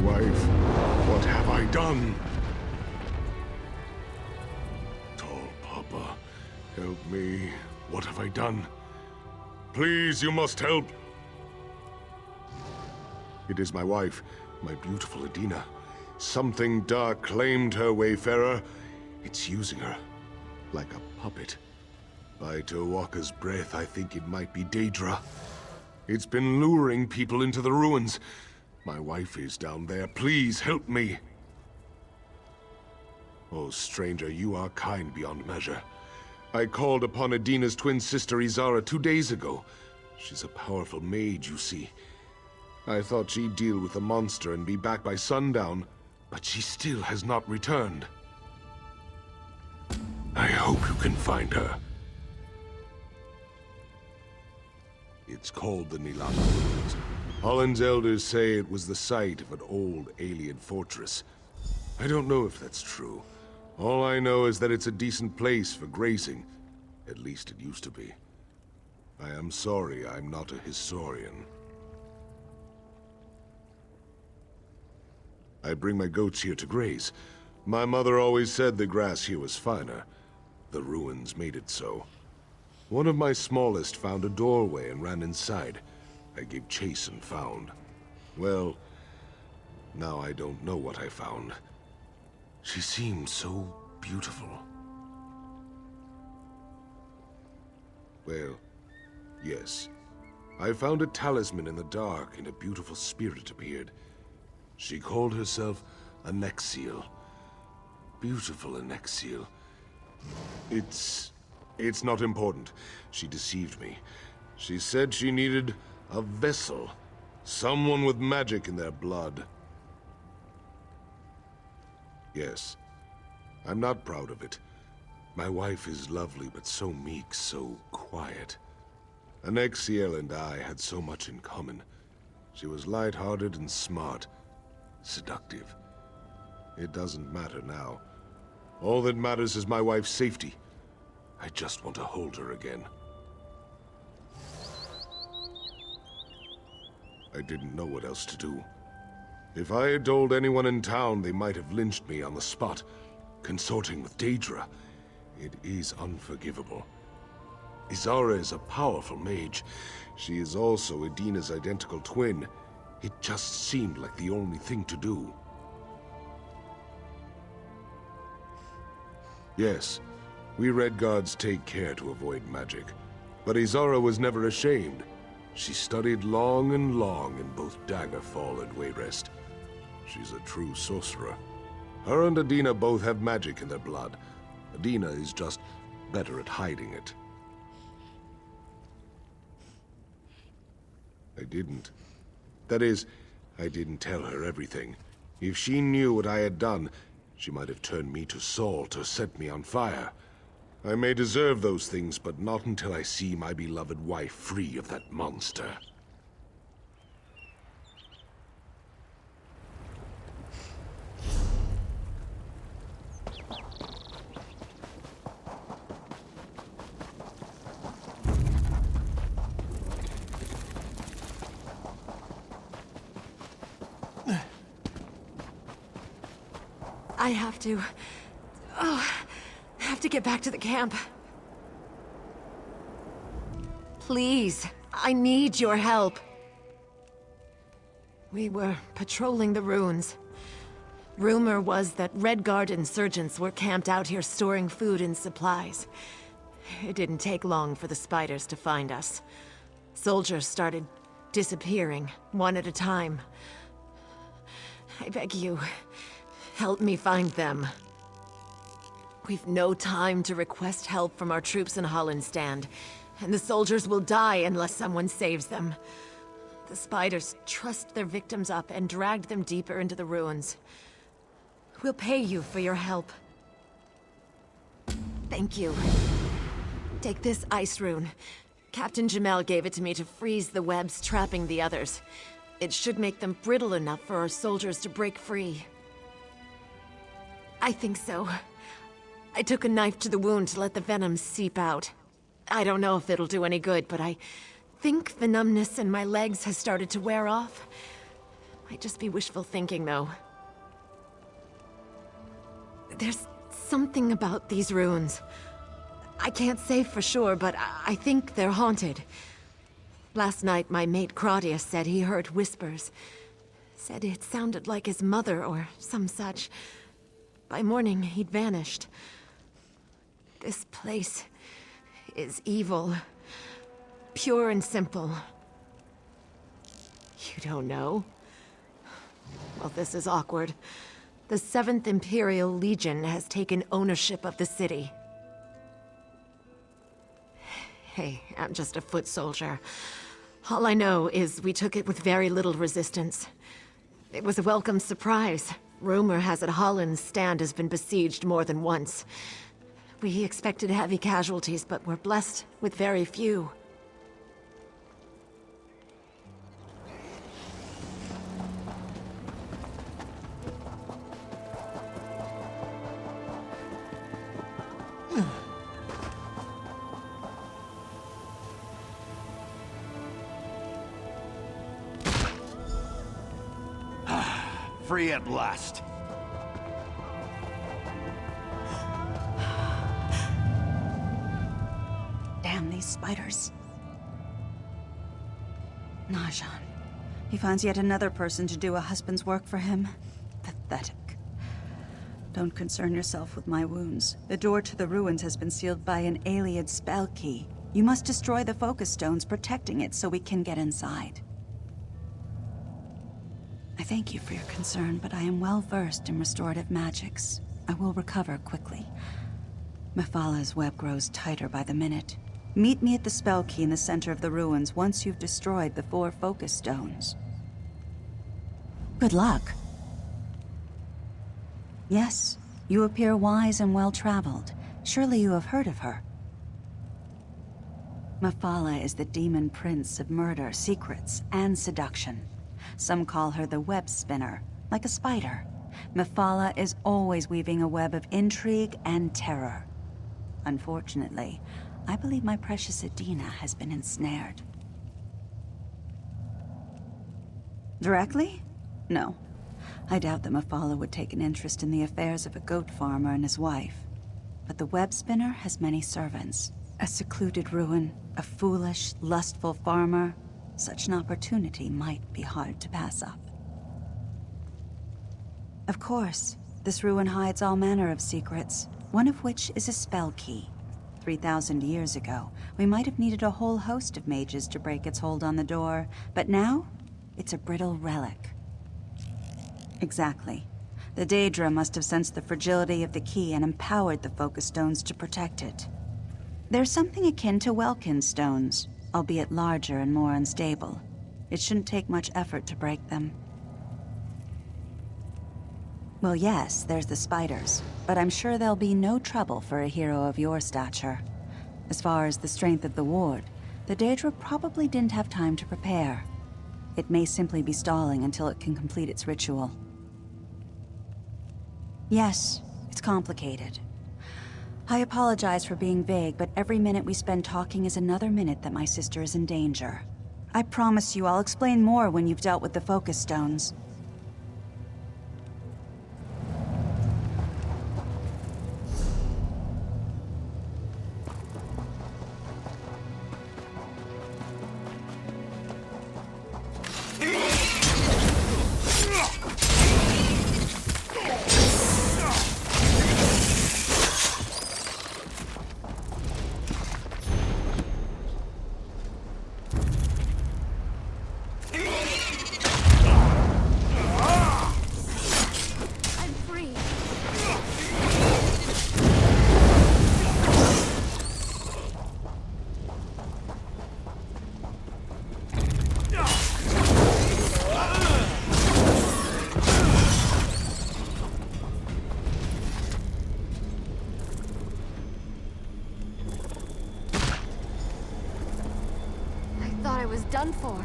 wife, what have I done? Tall Papa, help me. What have I done? Please, you must help. It is my wife, my beautiful Adina. Something dark claimed her, Wayfarer. It's using her, like a puppet. By Tawaka's breath, I think it might be Daedra. It's been luring people into the ruins. My wife is down there. Please help me. Oh, stranger, you are kind beyond measure. I called upon Adina's twin sister Izara 2 days ago. She's a powerful mage, you see. I thought she'd deal with the monster and be back by sundown, but she still has not returned. I hope you can find her. It's called the Nilana Ruins. Holland's elders say it was the site of an old alien fortress. I don't know if that's true. All I know is that it's a decent place for grazing. At least it used to be. I am sorry I'm not a historian. I bring my goats here to graze. My mother always said the grass here was finer. The ruins made it so. One of my smallest found a doorway and ran inside. I gave chase and found. Well, now I don't know what I found. She seemed so beautiful. Well, yes. I found a talisman in the dark and a beautiful spirit appeared. She called herself a Nexiel. Beautiful Nexiel. It's not important. She deceived me. She said she needed a vessel. Someone with magic in their blood. Yes. I'm not proud of it. My wife is lovely, but so meek, so quiet. Nexiel and I had so much in common. She was light-hearted and smart. Seductive. It doesn't matter now. All that matters is my wife's safety. I just want to hold her again. I didn't know what else to do. If I had told anyone in town, they might have lynched me on the spot. Consorting with Daedra. It is unforgivable. Izara is a powerful mage. She is also Adina's identical twin. It just seemed like the only thing to do. Yes, we Red Guards take care to avoid magic. But Izara was never ashamed. She studied long and long in both Daggerfall and Wayrest. She's a true sorcerer. Her and Adina both have magic in their blood. Adina is just better at hiding it. I didn't. That is, I didn't tell her everything. If she knew what I had done, she might have turned me to salt or set me on fire. I may deserve those things, but not until I see my beloved wife free of that monster. I have to... I have to get back to the camp. Please, I need your help. We were patrolling the ruins. Rumor was that Red Guard insurgents were camped out here storing food and supplies. It didn't take long for the spiders to find us. Soldiers started disappearing, one at a time. I beg you, help me find them. We've no time to request help from our troops in Hollandstand, and the soldiers will die unless someone saves them. The spiders trussed their victims up and dragged them deeper into the ruins. We'll pay you for your help. Thank you. Take this ice rune. Captain Jamel gave it to me to freeze the webs trapping the others. It should make them brittle enough for our soldiers to break free. I think so. I took a knife to the wound to let the venom seep out. I don't know if it'll do any good, but I think the numbness in my legs has started to wear off. Might just be wishful thinking, though. There's something about these ruins. I can't say for sure, but I think they're haunted. Last night, my mate Claudius said he heard whispers. Said it sounded like his mother or some such. By morning, he'd vanished. This place is evil. Pure and simple. You don't know? Well, this is awkward. The 7th Imperial Legion has taken ownership of the city. Hey, I'm just a foot soldier. All I know is we took it with very little resistance. It was a welcome surprise. Rumor has it Holland's stand has been besieged more than once. We expected heavy casualties, but we're blessed with very few. Free at last. Damn these spiders. Najan. He finds yet another person to do a husband's work for him. Pathetic. Don't concern yourself with my wounds. The door to the ruins has been sealed by an Ayleid spell key. You must destroy the focus stones protecting it so we can get inside. I thank you for your concern, but I am well versed in restorative magics. I will recover quickly. Mephalah's web grows tighter by the minute. Meet me at the spell key in the center of the ruins once you've destroyed the 4 focus stones. Good luck. Yes, you appear wise and well-traveled. Surely you have heard of her. Mephalah is the demon prince of murder, secrets, and seduction. Some call her the web spinner, like a spider. Mephalah is always weaving a web of intrigue and terror. Unfortunately, I believe my precious Adina has been ensnared. Directly? No. I doubt that Mephalah would take an interest in the affairs of a goat farmer and his wife. But the web spinner has many servants. A secluded ruin, a foolish, lustful farmer. Such an opportunity might be hard to pass up. Of course, this ruin hides all manner of secrets, one of which is a spell key. 3,000 years ago, we might have needed a whole host of mages to break its hold on the door, but now, it's a brittle relic. Exactly. The Daedra must have sensed the fragility of the key and empowered the focus stones to protect it. There's something akin to Welkin stones, albeit larger and more unstable. It shouldn't take much effort to break them. Well, yes, there's the spiders, but I'm sure there'll be no trouble for a hero of your stature. As far as the strength of the ward, the Daedra probably didn't have time to prepare. It may simply be stalling until it can complete its ritual. Yes, it's complicated. I apologize for being vague, but every minute we spend talking is another minute that my sister is in danger. I promise you I'll explain more when you've dealt with the focus stones. I was done for.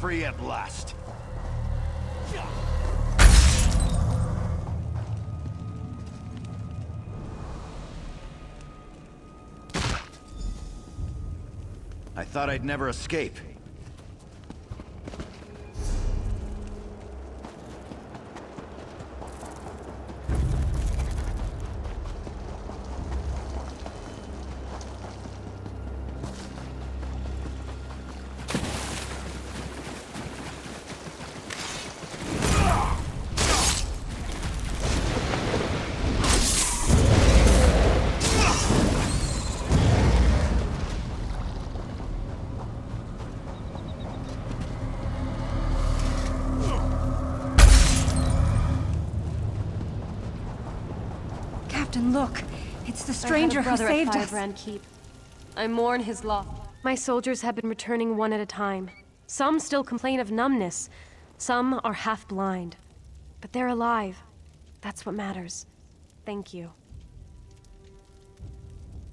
Free at last. I thought I'd never escape. Captain, look! It's the stranger who saved us! Keep. I mourn his loss. My soldiers have been returning one at a time. Some still complain of numbness. Some are half blind. But they're alive. That's what matters. Thank you.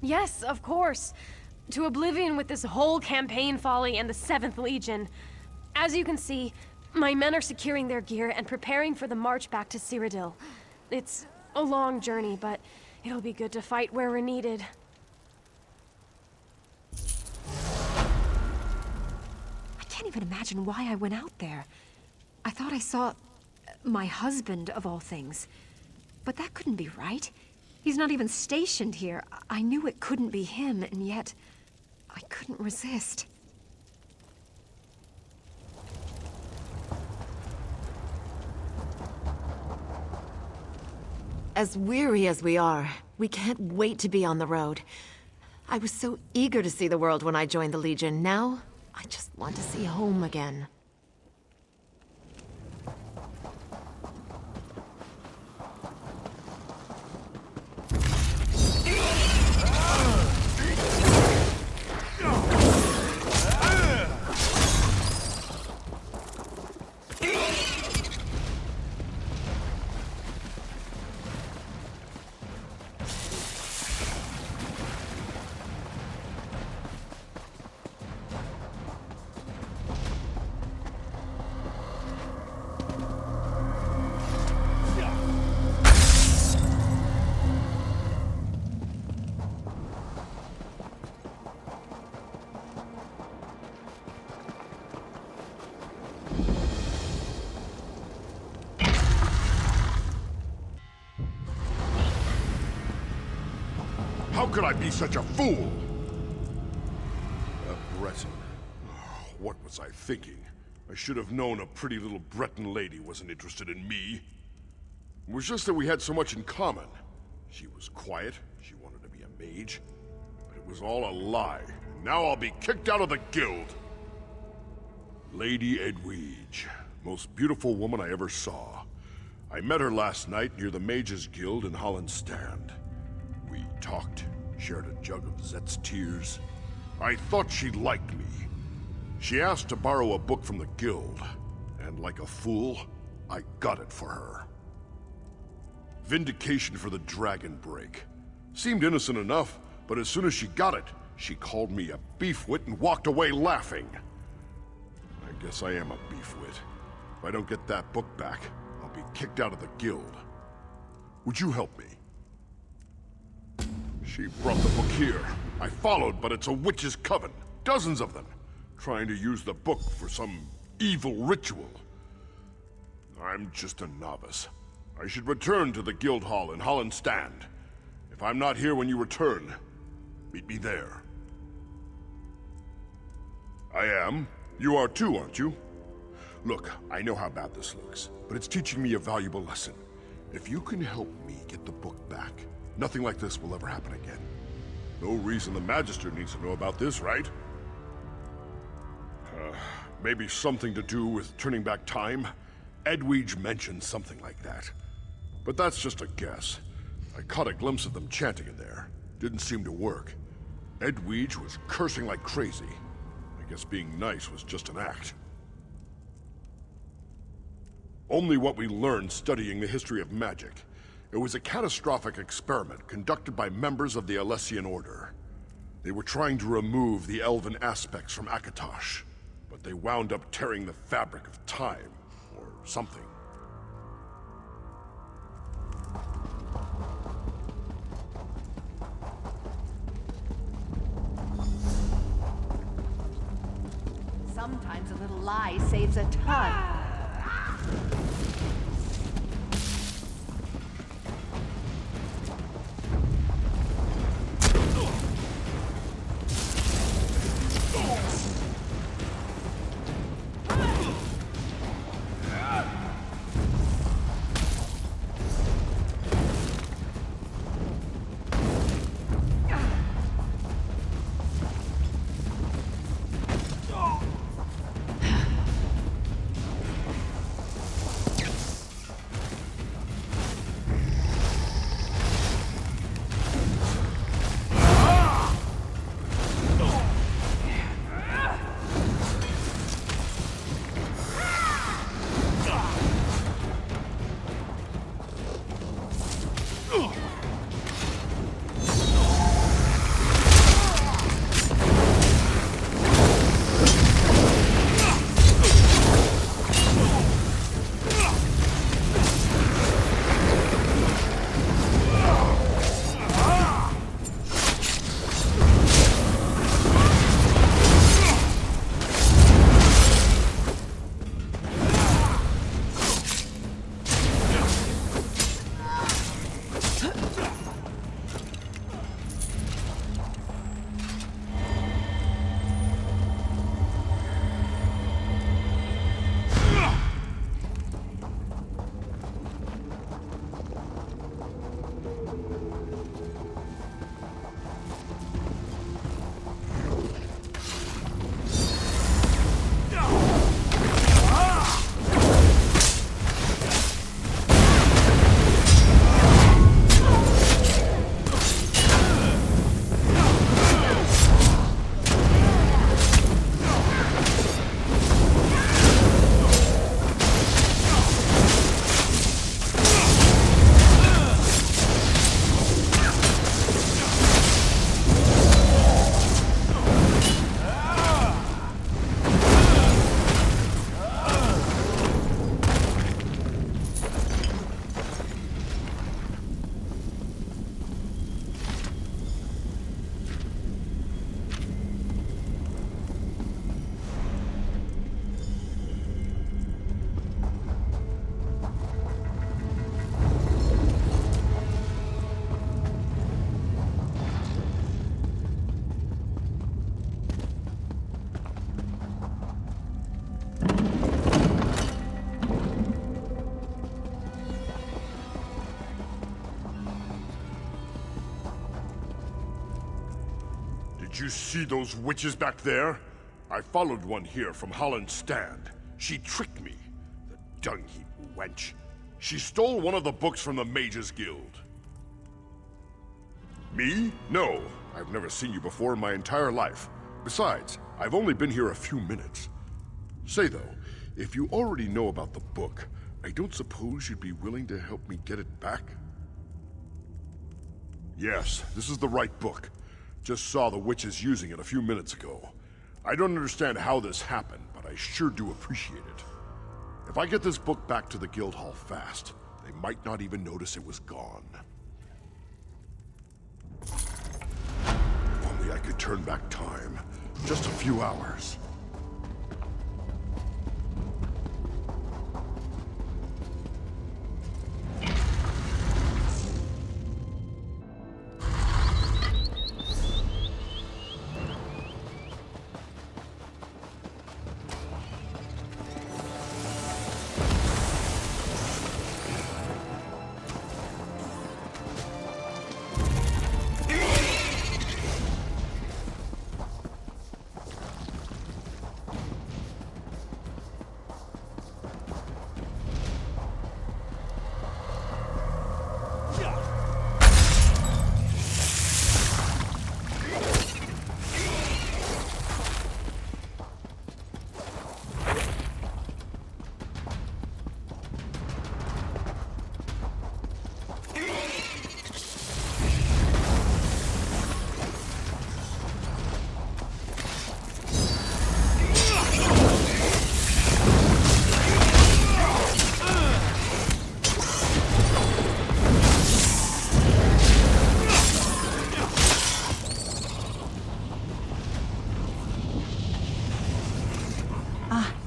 Yes, of course. To oblivion with this whole campaign folly and the 7th Legion. As you can see, my men are securing their gear and preparing for the march back to Cyrodiil. It's a long journey, but it'll be good to fight where we're needed. I can't even imagine why I went out there. I thought I saw my husband, of all things. But that couldn't be right. He's not even stationed here. I knew it couldn't be him, and yet I couldn't resist. As weary as we are, we can't wait to be on the road. I was so eager to see the world when I joined the Legion. Now, I just want to see home again. How could I be such a fool? A Breton. What was I thinking? I should have known a pretty little Breton lady wasn't interested in me. It was just that we had so much in common. She was quiet, she wanted to be a mage, but it was all a lie. And now I'll be kicked out of the guild. Lady Edwige, most beautiful woman I ever saw. I met her last night near the Mages Guild in Hollandstand. We talked, shared a jug of Zet's tears. I thought she liked me. She asked to borrow a book from the guild, and like a fool, I got it for her. Vindication for the Dragon Break. Seemed innocent enough, but as soon as she got it, she called me a beefwit and walked away laughing. I guess I am a beefwit. If I don't get that book back, I'll be kicked out of the guild. Would you help me? She brought the book here. I followed, but it's a witch's coven. Dozens of them. Trying to use the book for some evil ritual. I'm just a novice. I should return to the guild hall in Hollandstand. If I'm not here when you return, meet me there. I am. You are too, aren't you? Look, I know how bad this looks, but it's teaching me a valuable lesson. If you can help me get the book back, nothing like this will ever happen again. No reason the Magister needs to know about this, right? Maybe something to do with turning back time? Edwige mentioned something like that. But that's just a guess. I caught a glimpse of them chanting in there. Didn't seem to work. Edwige was cursing like crazy. I guess being nice was just an act. Only what we learned studying the history of magic. It was a catastrophic experiment conducted by members of the Alessian Order. They were trying to remove the elven aspects from Akatosh. but they wound up tearing the fabric of time, or something. Sometimes a little lie saves a ton. Did you see those witches back there? I followed one here from Holland's stand. She tricked me. The dung-heap wench. She stole one of the books from the Mages Guild. Me? No. I've never seen you before in my entire life. Besides, I've only been here a few minutes. Say though, if you already know about the book, I don't suppose you'd be willing to help me get it back? Yes, this is the right book. Just saw the witches using it a few minutes ago. I don't understand how this happened, but I sure do appreciate it. If I get this book back to the guild hall fast, they might not even notice it was gone. If only I could turn back time. Just a few hours.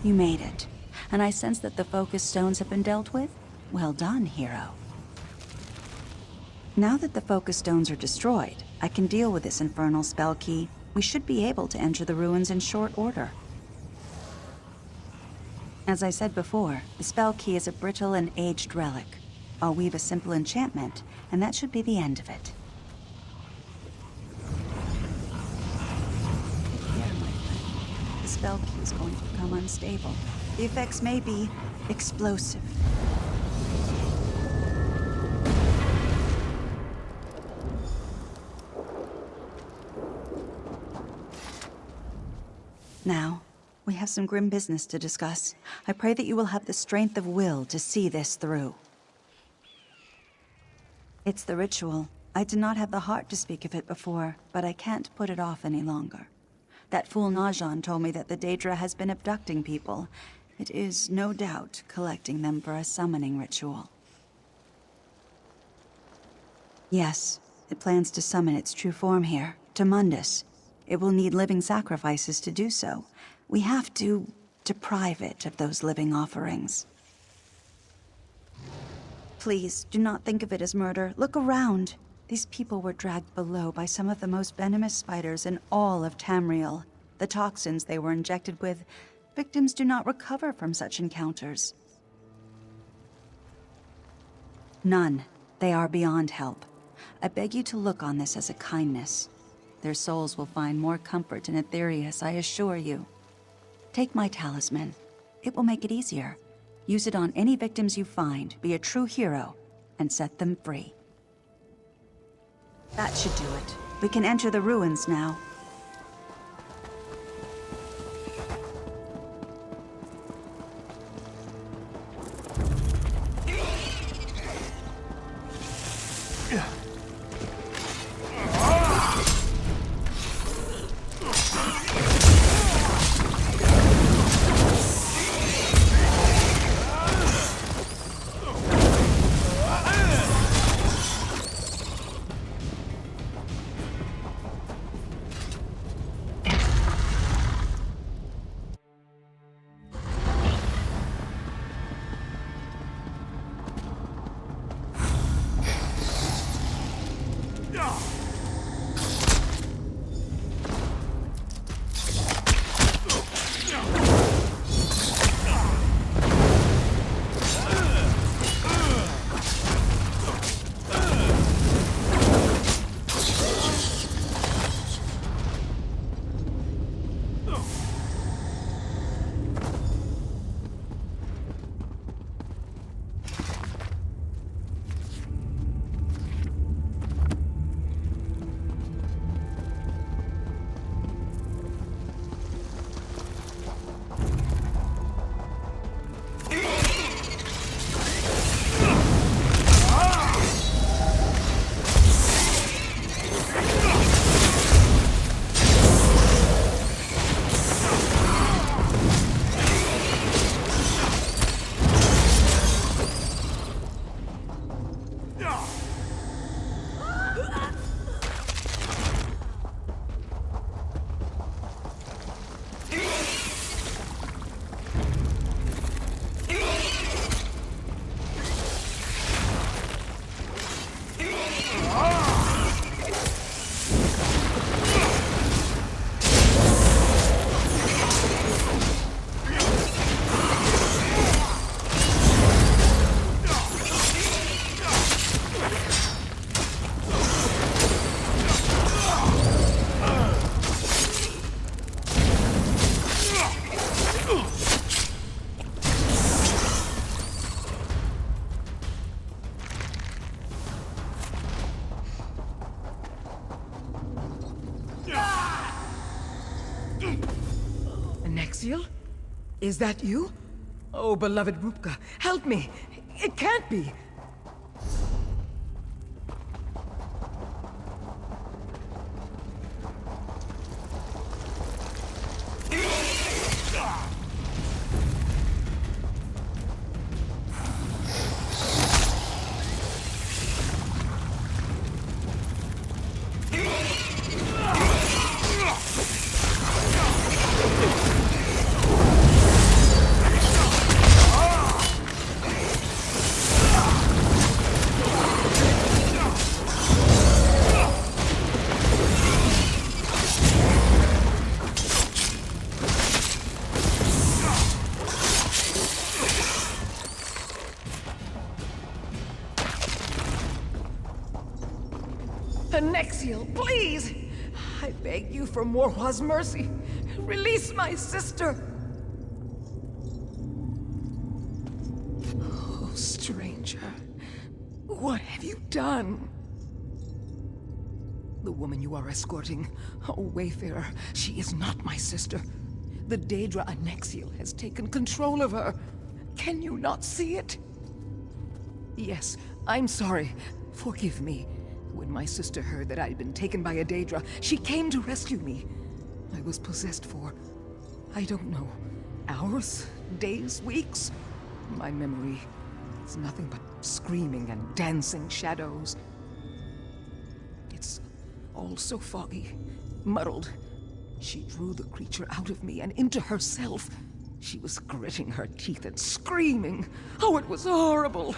You made it. And I sense that the focus stones have been dealt with? Well done, hero. Now that the focus stones are destroyed, I can deal with this infernal spell key. We should be able to enter the ruins in short order. As I said before, the spell key is a brittle and aged relic. I'll weave a simple enchantment, and that should be the end of it. The spell key is going to become unstable. The effects may be explosive. Now, we have some grim business to discuss. I pray that you will have the strength of will to see this through. It's the ritual. I did not have the heart to speak of it before, but I can't put it off any longer. That fool Najan told me that the Daedra has been abducting people. It is, no doubt, collecting them for a summoning ritual. Yes, it plans to summon its true form here, to Mundus. It will need living sacrifices to do so. We have to deprive it of those living offerings. Please, do not think of it as murder. Look around. These people were dragged below by some of the most venomous spiders in all of Tamriel. The toxins they were injected with, victims do not recover from such encounters. None. They are beyond help. I beg you to look on this as a kindness. Their souls will find more comfort in Aetherius, I assure you. Take my talisman. It will make it easier. Use it on any victims you find, be a true hero, and set them free. That should do it. We can enter the ruins now. Is that you? Oh, beloved Rupka, help me! It can't be! Anexiel, please! I beg you for Morhua's mercy. Release my sister! Oh, stranger. What have you done? The woman you are escorting, oh, Wayfarer, she is not my sister. The Daedra Anexiel has taken control of her. Can you not see it? Yes, I'm sorry. Forgive me. When my sister heard that I'd been taken by a Daedra, she came to rescue me. I was possessed for, I don't know, hours, days, weeks? My memory is nothing but screaming and dancing shadows. It's all so foggy, muddled. She drew the creature out of me and into herself. She was gritting her teeth and screaming. Oh, it was horrible.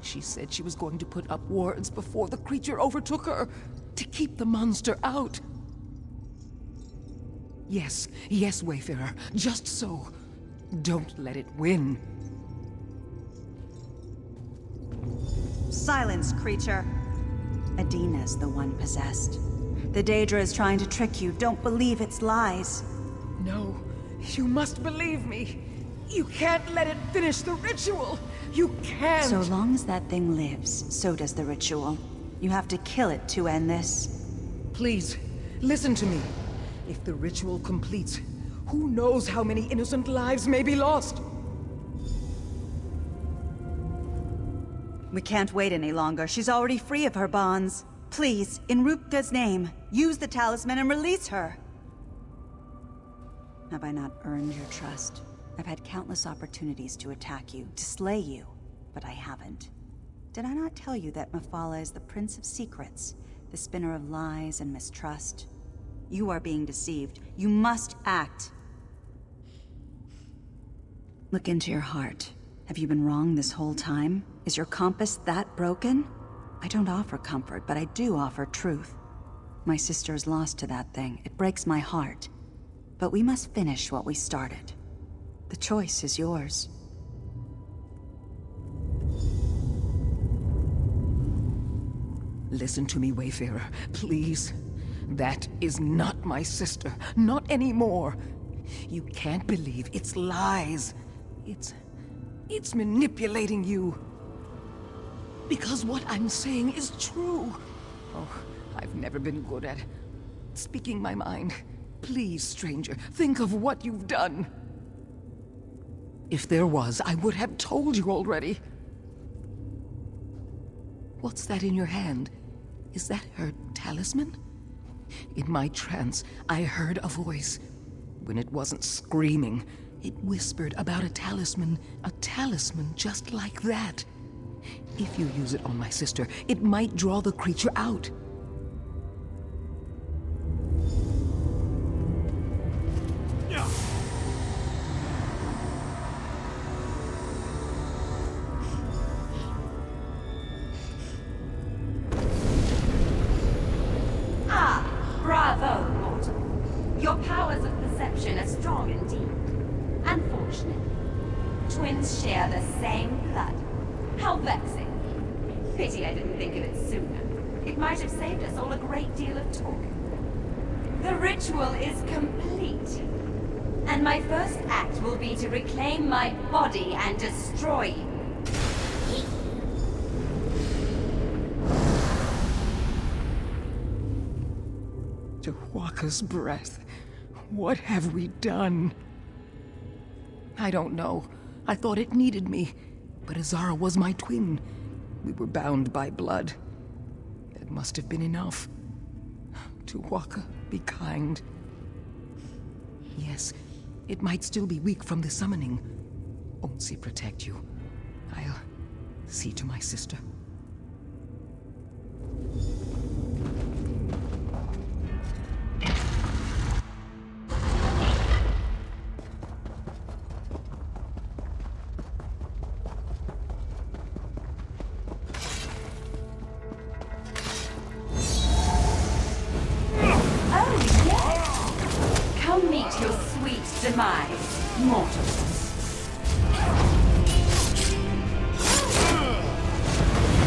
She said she was going to put up wards before the creature overtook her, to keep the monster out. Yes, yes, Wayfarer, just so. Don't let it win. Silence, creature. Adina's the one possessed. The Daedra is trying to trick you. Don't believe its lies. No, you must believe me. You can't let it finish the ritual. You can't. So long as that thing lives, so does the ritual. You have to kill it to end this. Please, listen to me. If the ritual completes, who knows how many innocent lives may be lost? We can't wait any longer. She's already free of her bonds. Please, in Rupka's name, use the talisman and release her. Have I not earned your trust? I've had countless opportunities to attack you, to slay you, but I haven't. Did I not tell you that Mephala is the Prince of Secrets, the spinner of lies and mistrust? You are being deceived. You must act. Look into your heart. Have you been wrong this whole time? Is your compass that broken? I don't offer comfort, but I do offer truth. My sister is lost to that thing. It breaks my heart. But we must finish what we started. The choice is yours. Listen to me, Wayfarer, please. That is not my sister. Not anymore. You can't believe its lies. It's manipulating you. Because what I'm saying is true. Oh, I've never been good at speaking my mind. Please, stranger, think of what you've done. If there was, I would have told you already. What's that in your hand? Is that her talisman? In my trance, I heard a voice. When it wasn't screaming, it whispered about a talisman just like that. If you use it on my sister, it might draw the creature out. Bravo, mortal. Your powers of perception are strong indeed. Unfortunately, twins share the same blood. How vexing. Pity I didn't think of it sooner. It might have saved us all a great deal of talk. The ritual is complete. And my first act will be to reclaim my body and destroy you. Tawaka's breath. What have we done? I don't know. I thought it needed me. But Azara was my twin. We were bound by blood. That must have been enough. Tawaka, be kind. Yes, it might still be weak from the summoning. Onsi protect you. I'll see to my sister. Demise, mortals.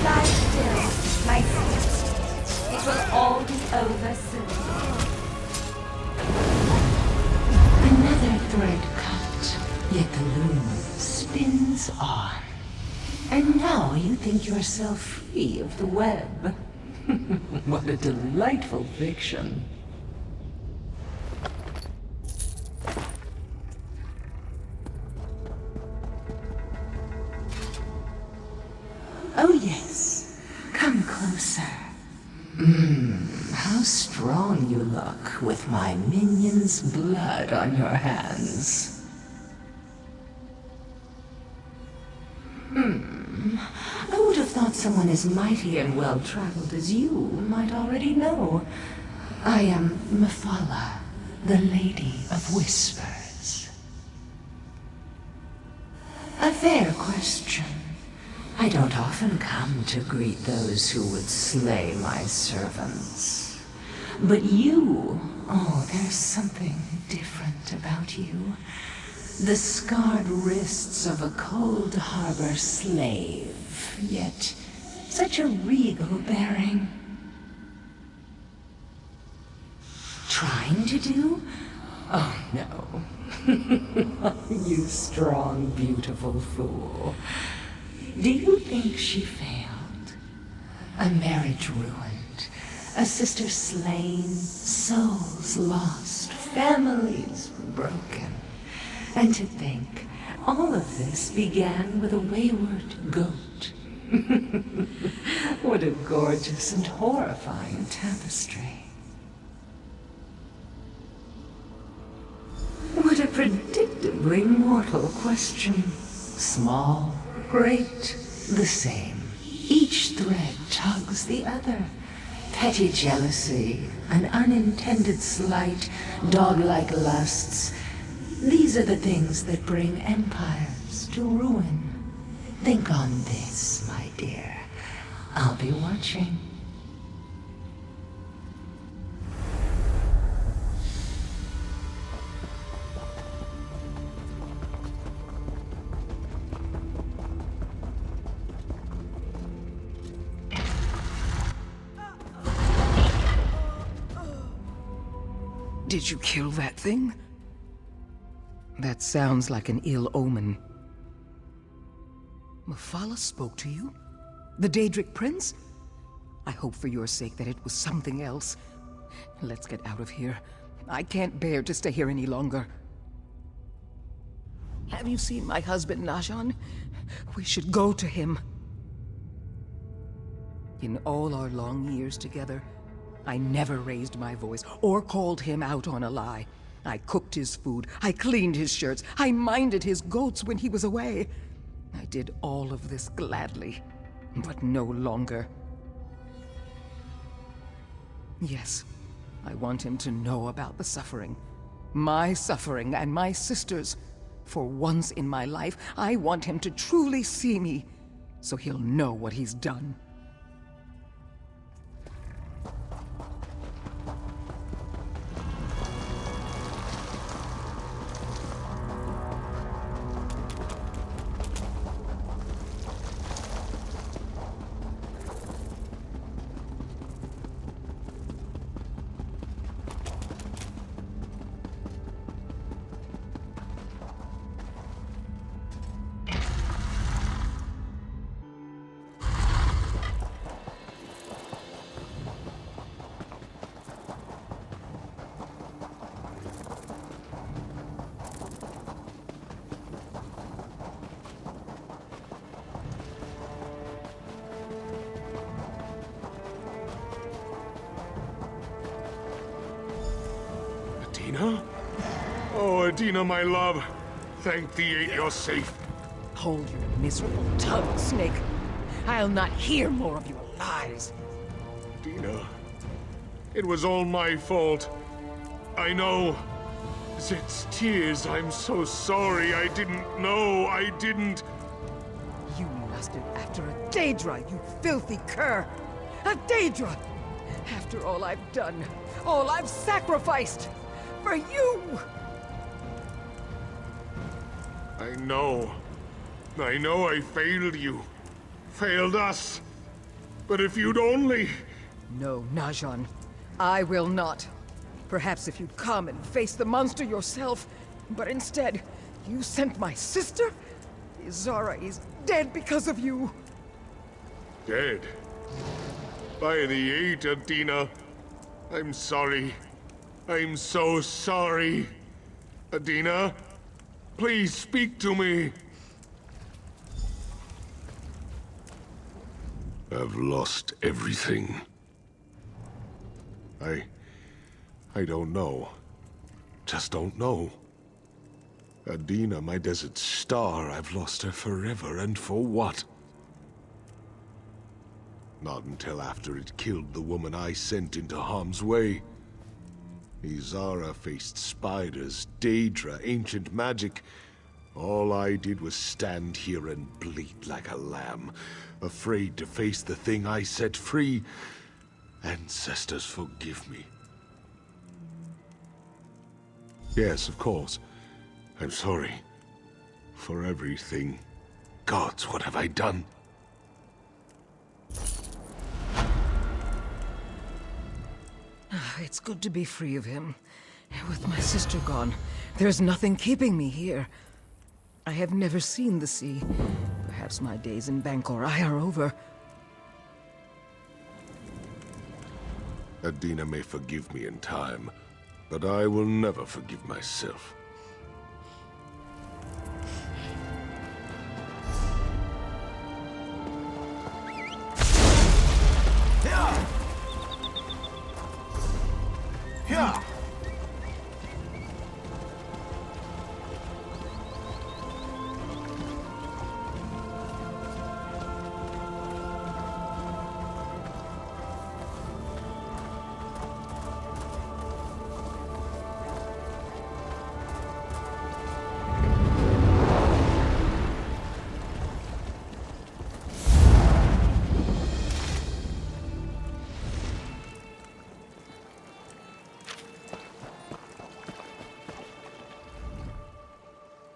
Lie still, my sister. It will all over soon. Another thread cut, yet the loom spins on. And now you think yourself free of the web. What a delightful fiction. Oh yes, come closer. How strong you look with my minion's blood on your hands. I would have thought someone as mighty and well-traveled as you might already know. I am Mephala, the Lady of Whispers. A fair question. I don't often come to greet those who would slay my servants. But you, oh, there's something different about you. The scarred wrists of a cold harbor slave, yet such a regal bearing. Trying to do? Oh no. You strong, beautiful fool. Do you think she failed? A marriage ruined, a sister slain, souls lost, families broken. And to think, all of this began with a wayward goat. What a gorgeous and horrifying tapestry. What a predictably mortal question. Small, great, the same. Each thread tugs the other. Petty jealousy, an unintended slight, dog-like lusts. These are the things that bring empires to ruin. Think on this, my dear. I'll be watching. Did you kill that thing? That sounds like an ill omen. Mephala spoke to you? The Daedric Prince? I hope for your sake that it was something else. Let's get out of here. I can't bear to stay here any longer. Have you seen my husband, Najan? We should go to him. In all our long years together, I never raised my voice or called him out on a lie. I cooked his food, I cleaned his shirts, I minded his goats when he was away. I did all of this gladly, but no longer. Yes, I want him to know about the suffering. My suffering and my sister's. For once in my life, I want him to truly see me, so he'll know what he's done. Adina? Oh, Adina, my love. Thank thee you're safe. Hold your miserable tongue, Snake. I'll not hear more of your lies. Adina, it was all my fault. I know. Zit's tears, I'm so sorry. I didn't know. I didn't. You lusted after a Daedra, you filthy cur! A Daedra! After all I've done, all I've sacrificed! For you! I know. I know I failed you. Failed us. But if you'd only... No, Najan. I will not. Perhaps if you'd come and face the monster yourself, but instead, you sent my sister? Zara is dead because of you. Dead? By the eight, Adina. I'm sorry. I'm so sorry. Adina, please speak to me. I've lost everything. I don't know. Just don't know. Adina, my desert star, I've lost her forever, and for what? Not until after it killed the woman I sent into harm's way. Izara faced spiders, Daedra, ancient magic. All I did was stand here and bleat like a lamb, afraid to face the thing I set free. Ancestors, forgive me. Yes, of course. I'm sorry. For everything. Gods, what have I done? It's good to be free of him. With my sister gone, there's nothing keeping me here. I have never seen the sea. Perhaps my days in Bangkorai are over. Adina may forgive me in time, but I will never forgive myself.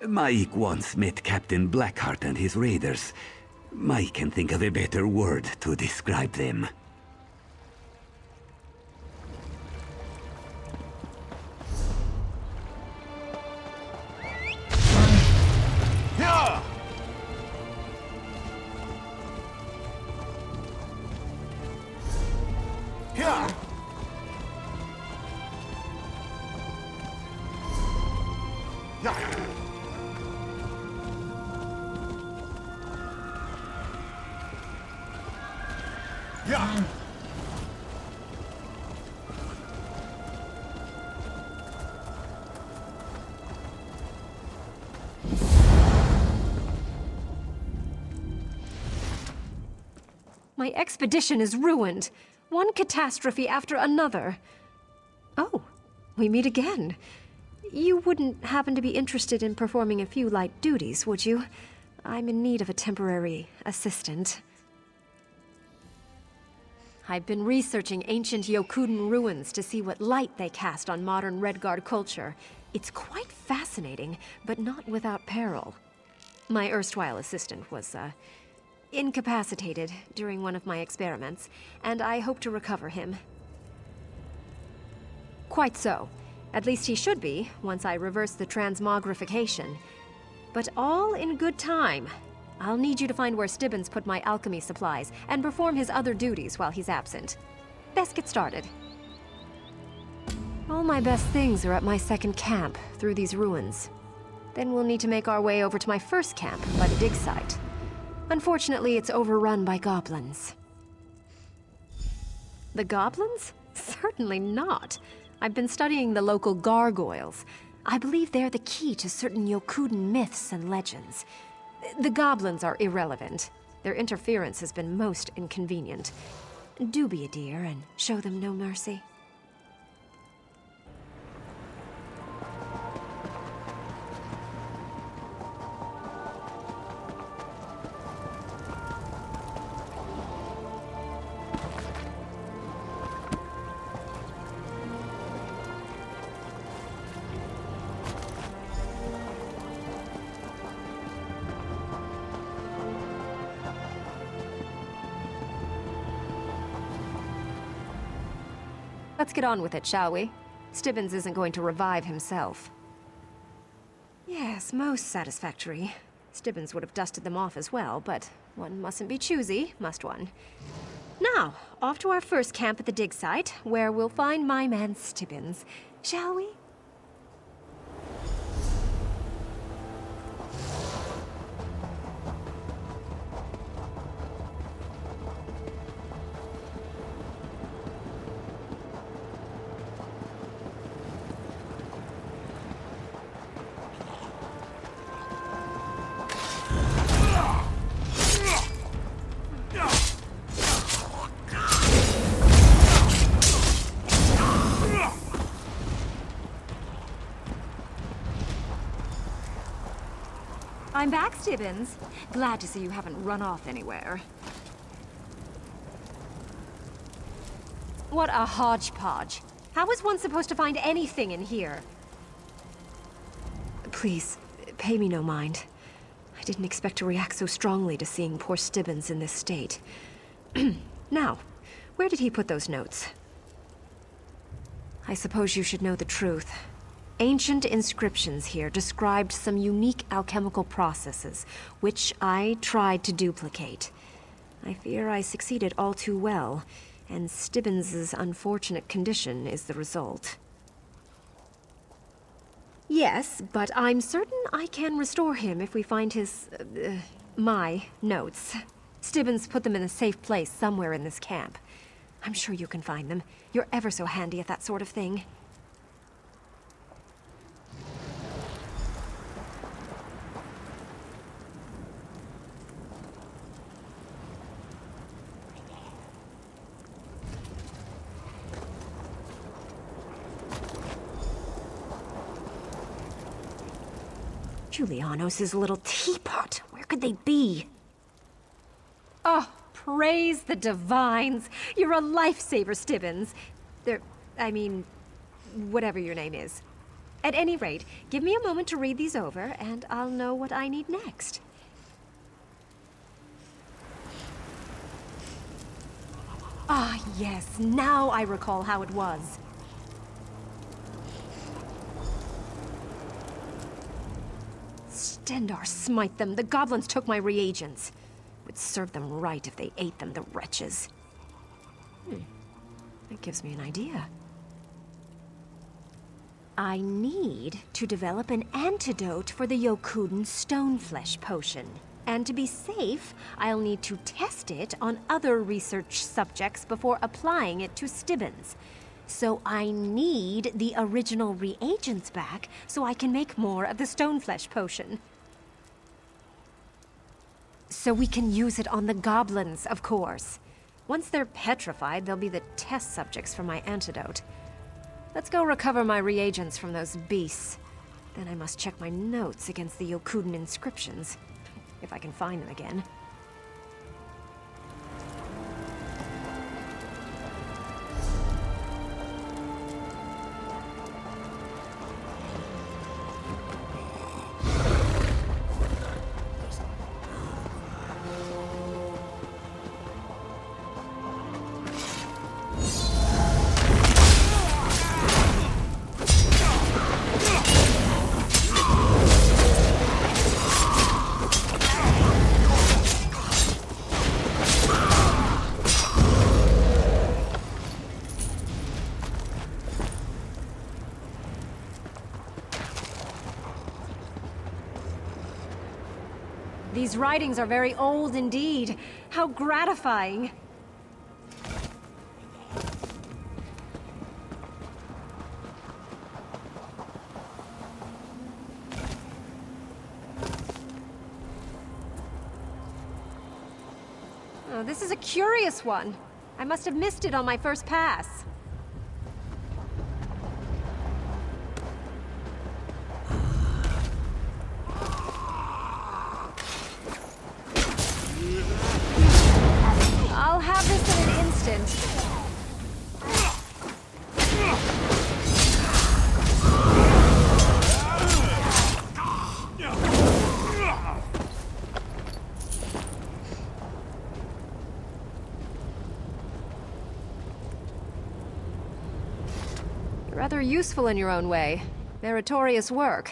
Mike once met Captain Blackheart and his raiders. Mike can think of a better word to describe them. My expedition is ruined. One catastrophe after another. Oh, we meet again. You wouldn't happen to be interested in performing a few light duties, would you? I'm in need of a temporary assistant. I've been researching ancient Yokuden ruins to see what light they cast on modern Redguard culture. It's quite fascinating, but not without peril. My erstwhile assistant was, incapacitated during one of my experiments, and I hope to recover him. Quite so. At least he should be, once I reverse the transmogrification. But all in good time. I'll need you to find where Stibbons put my alchemy supplies, and perform his other duties while he's absent. Best get started. All my best things are at my second camp, through these ruins. Then we'll need to make our way over to my first camp, by the dig site. Unfortunately, it's overrun by goblins. The goblins? Certainly not. I've been studying the local gargoyles. I believe they're the key to certain Yokuden myths and legends. The goblins are irrelevant. Their interference has been most inconvenient. Do be a dear and show them no mercy. Let's get on with it, shall we? Stibbins isn't going to revive himself. Yes, most satisfactory. Stibbins would have dusted them off as well, but one mustn't be choosy, must one? Now, off to our first camp at the dig site, where we'll find my man Stibbins. Shall we? I'm back, Stibbins. Glad to see you haven't run off anywhere. What a hodgepodge. How is one supposed to find anything in here? Please, pay me no mind. I didn't expect to react so strongly to seeing poor Stibbins in this state. Now, where did he put those notes? I suppose you should know the truth. Ancient inscriptions here described some unique alchemical processes, which I tried to duplicate. I fear I succeeded all too well, and Stibbins's unfortunate condition is the result. Yes, but I'm certain I can restore him if we find my notes. Stibbins put them in a safe place somewhere in this camp. I'm sure you can find them. You're ever so handy at that sort of thing. Julianos' little teapot. Where could they be? Oh, praise the divines. You're a lifesaver, Stibbins. Whatever your name is. At any rate, give me a moment to read these over, and I'll know what I need next. Ah, yes. Now I recall how it was. Stendar smite them. The goblins took my reagents. Would serve them right if they ate them, the wretches. That gives me an idea. I need to develop an antidote for the Yokuden Stoneflesh potion. And to be safe, I'll need to test it on other research subjects before applying it to Stibbins. So I need the original reagents back so I can make more of the Stoneflesh potion. So we can use it on the goblins, of course. Once they're petrified, they'll be the test subjects for my antidote. Let's go recover my reagents from those beasts. Then I must check my notes against the Yokuden inscriptions, if I can find them again. These writings are very old indeed. How gratifying. Oh, this is a curious one. I must have missed it on my first pass. I'll have this in an instant. They're useful in your own way. Meritorious work.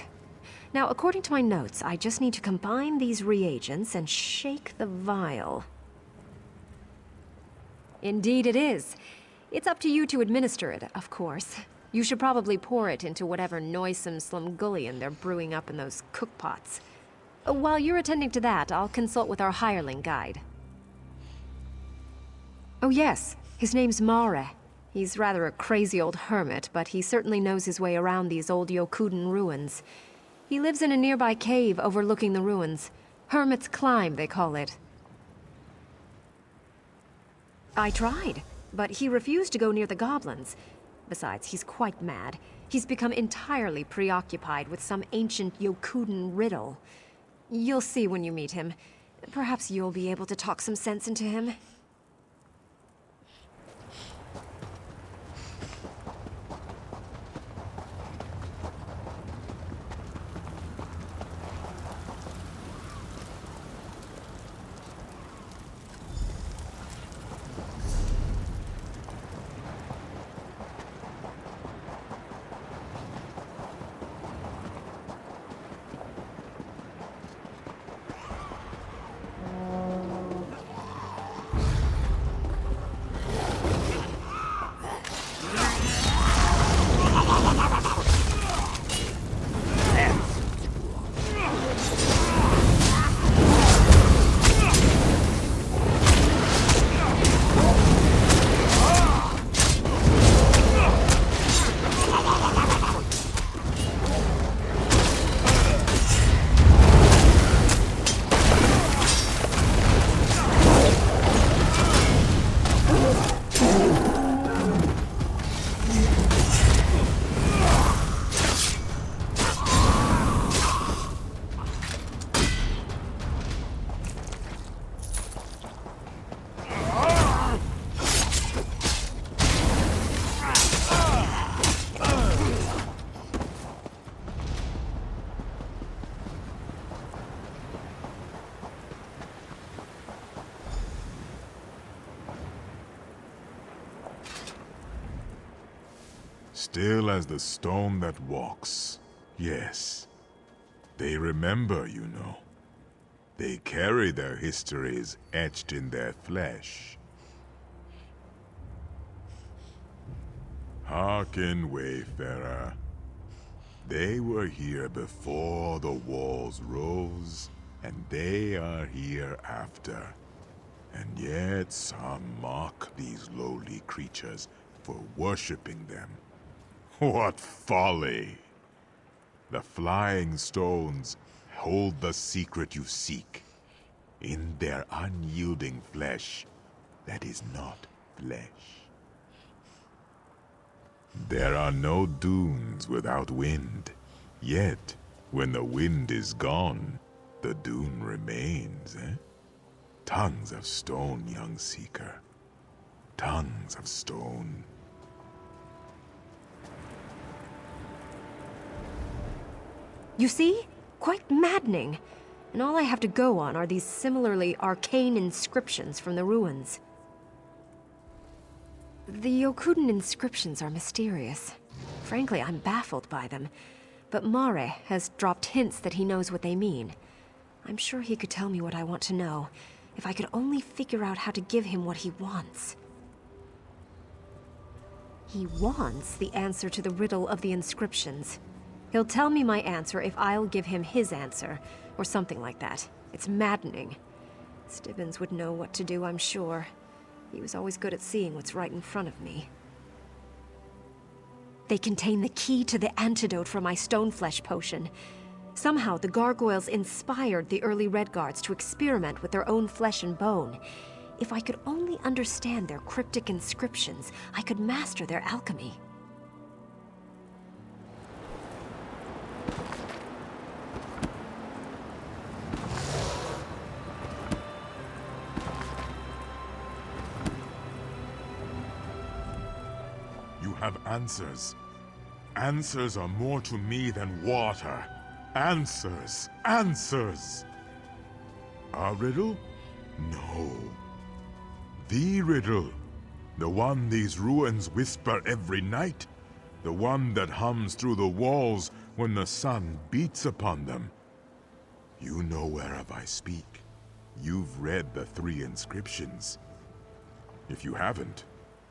Now, according to my notes, I just need to combine these reagents and shake the vial. Indeed it is. It's up to you to administer it, of course. You should probably pour it into whatever noisome slumgullion they're brewing up in those cookpots. While you're attending to that, I'll consult with our hireling guide. Oh yes, his name's Mare. He's rather a crazy old hermit, but he certainly knows his way around these old Yokuden ruins. He lives in a nearby cave overlooking the ruins. Hermit's Climb, they call it. I tried, but he refused to go near the goblins. Besides, he's quite mad. He's become entirely preoccupied with some ancient Yokuden riddle. You'll see when you meet him. Perhaps you'll be able to talk some sense into him. Still as the stone that walks. Yes. They remember, you know. They carry their histories etched in their flesh. Hearken, Wayfarer. They were here before the walls rose, and they are here after. And yet some mock these lowly creatures for worshipping them. What folly! The flying stones hold the secret you seek. In their unyielding flesh that is not flesh. There are no dunes without wind. Yet, when the wind is gone, the dune remains, eh? Tongues of stone, young seeker. Tongues of stone. You see? Quite maddening. And all I have to go on are these similarly arcane inscriptions from the ruins. The Yokuden inscriptions are mysterious. Frankly, I'm baffled by them. But Mare has dropped hints that he knows what they mean. I'm sure he could tell me what I want to know, if I could only figure out how to give him what he wants. He wants the answer to the riddle of the inscriptions. He'll tell me my answer if I'll give him his answer, or something like that. It's maddening. Stibbins would know what to do, I'm sure. He was always good at seeing what's right in front of me. They contain the key to the antidote for my stoneflesh potion. Somehow, the gargoyles inspired the early Redguards to experiment with their own flesh and bone. If I could only understand their cryptic inscriptions, I could master their alchemy. You have answers. Answers are more to me than water. Answers! Answers! A riddle? No. The riddle. The one these ruins whisper every night. The one that hums through the walls when the sun beats upon them. You know whereof I speak. You've read the 3 inscriptions. If you haven't,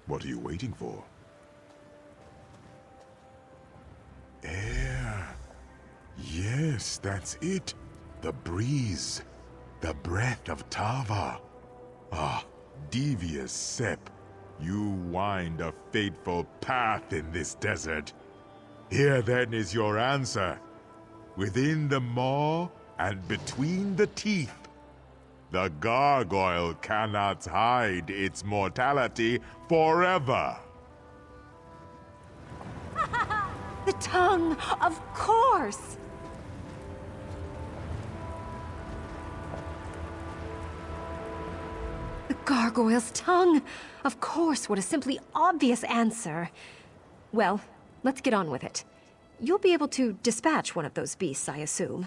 what are you waiting for? Air. Yes, that's it. The breeze. The breath of Tava. Ah, devious Sep. You wind a fateful path in this desert. Here then is your answer. Within the maw and between the teeth. The gargoyle cannot hide its mortality forever. The tongue, of course! The gargoyle's tongue! Of course, what a simply obvious answer. Well, let's get on with it. You'll be able to dispatch one of those beasts, I assume.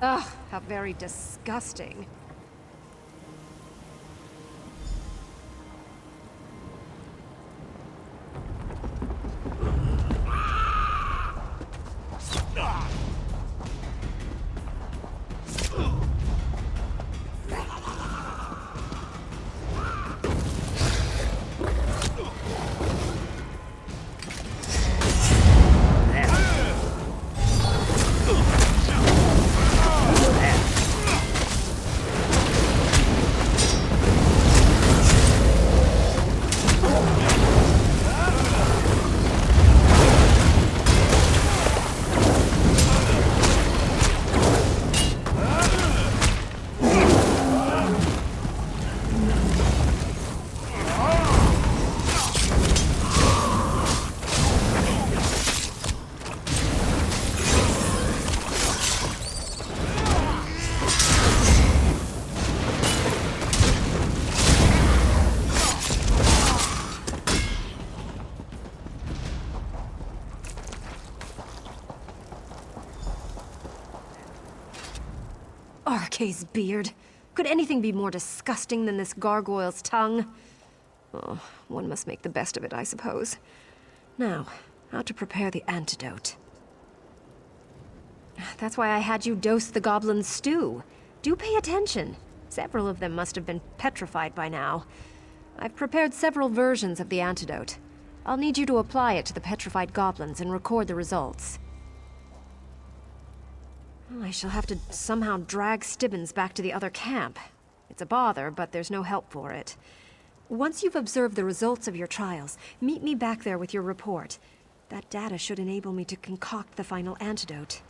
Ugh, how very disgusting. Arkay's beard. Could anything be more disgusting than this gargoyle's tongue? Oh, one must make the best of it, I suppose. Now, how to prepare the antidote. That's why I had you dose the goblin's stew. Do pay attention. Several of them must have been petrified by now. I've prepared several versions of the antidote. I'll need you to apply it to the petrified goblins and record the results. I shall have to somehow drag Stibbons back to the other camp. It's a bother, but there's no help for it. Once you've observed the results of your trials, meet me back there with your report. That data should enable me to concoct the final antidote.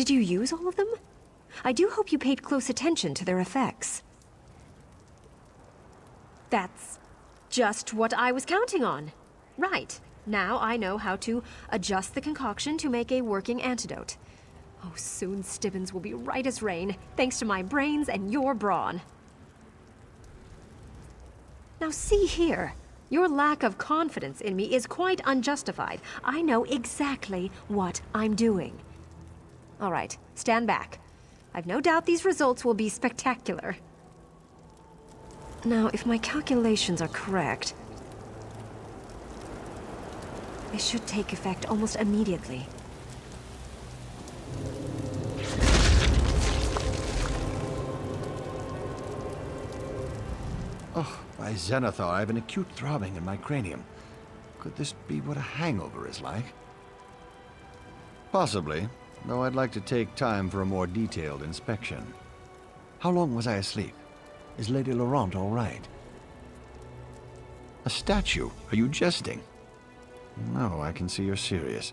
Did you use all of them? I do hope you paid close attention to their effects. That's just what I was counting on. Right. Now I know how to adjust the concoction to make a working antidote. Oh, soon Stibbins will be right as rain, thanks to my brains and your brawn. Now see here. Your lack of confidence in me is quite unjustified. I know exactly what I'm doing. All right, stand back. I've no doubt these results will be spectacular. Now, if my calculations are correct, they should take effect almost immediately. Oh, by Xanathar, I have an acute throbbing in my cranium. Could this be what a hangover is like? Possibly, though I'd like to take time for a more detailed inspection. How long was I asleep? Is Lady Laurent all right? A statue? Are you jesting? No, I can see you're serious.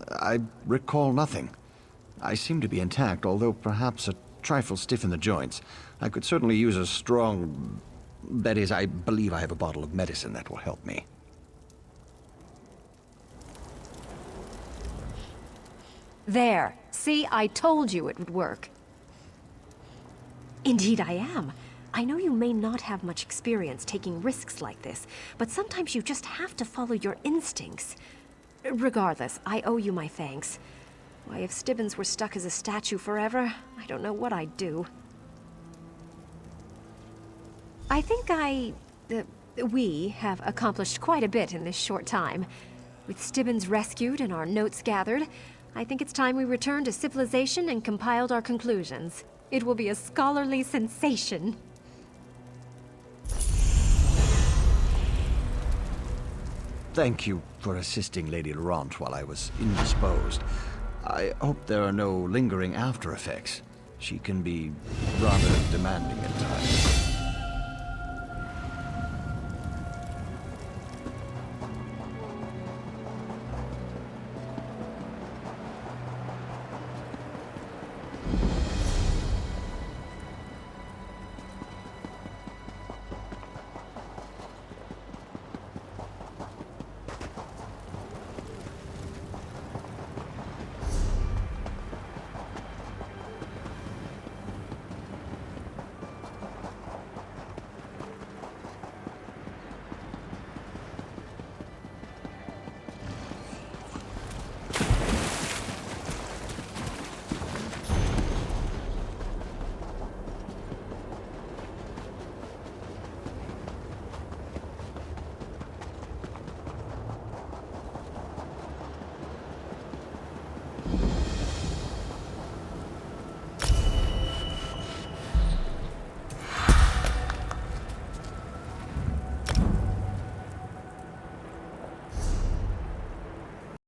I recall nothing. I seem to be intact, although perhaps a trifle stiff in the joints. I could certainly use a strong... That is, I believe I have a bottle of medicine that will help me. There. See, I told you it would work. Indeed I am. I know you may not have much experience taking risks like this, but sometimes you just have to follow your instincts. Regardless, I owe you my thanks. Why, if Stibbins were stuck as a statue forever, I don't know what I'd do. I think we have accomplished quite a bit in this short time. With Stibbins rescued and our notes gathered, I think it's time we return to civilization and compiled our conclusions. It will be a scholarly sensation. Thank you for assisting Lady Laurent while I was indisposed. I hope there are no lingering after effects. She can be rather demanding at times.